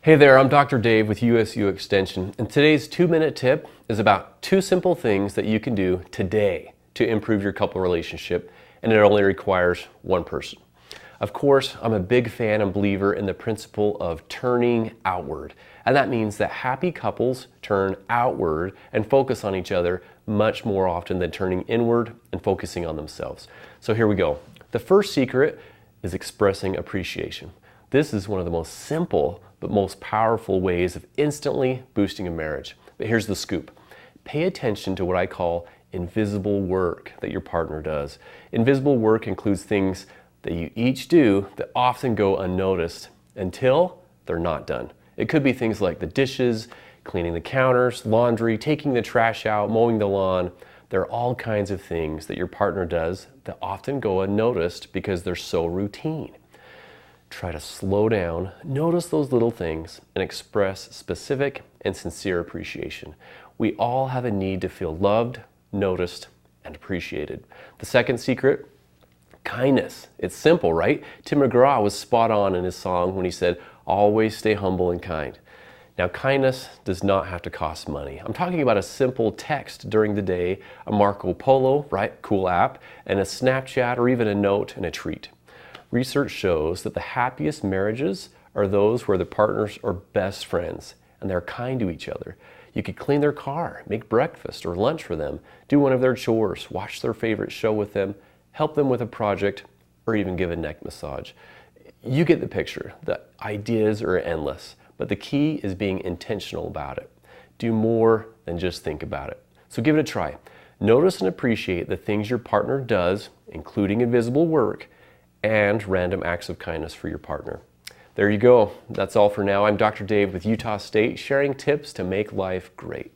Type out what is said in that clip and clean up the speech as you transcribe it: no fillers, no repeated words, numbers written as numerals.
Hey there, I'm Dr. Dave with USU Extension, and today's 2-minute tip is about 2 simple things that you can do today to improve your couple relationship, and it only requires one person. Of course, I'm a big fan and believer in the principle of turning outward, and that means that happy couples turn outward and focus on each other much more often than turning inward and focusing on themselves. So here we go. The first secret is expressing appreciation. This is one of the most simple but most powerful ways of instantly boosting a marriage. But here's the scoop. Pay attention to what I call invisible work that your partner does. Invisible work includes things that you each do that often go unnoticed until they're not done. It could be things like the dishes, cleaning the counters, laundry, taking the trash out, mowing the lawn. There are all kinds of things that your partner does that often go unnoticed because they're so routine. Try to slow down, notice those little things, and express specific and sincere appreciation. We all have a need to feel loved, noticed, and appreciated. The second secret, kindness. It's simple, right? Tim McGraw was spot on in his song when he said, "Always stay humble and kind." Now, kindness does not have to cost money. I'm talking about a simple text during the day, a Marco Polo, right, cool app, and a Snapchat or even a note and a treat. Research shows that the happiest marriages are those where the partners are best friends and they're kind to each other. You could clean their car, make breakfast or lunch for them, do one of their chores, watch their favorite show with them, help them with a project, or even give a neck massage. You get the picture. The ideas are endless, but the key is being intentional about it. Do more than just think about it. So give it a try. Notice and appreciate the things your partner does, including invisible work, and random acts of kindness for your partner. There you go. That's all for now. I'm Dr. Dave with Utah State, sharing tips to make life great.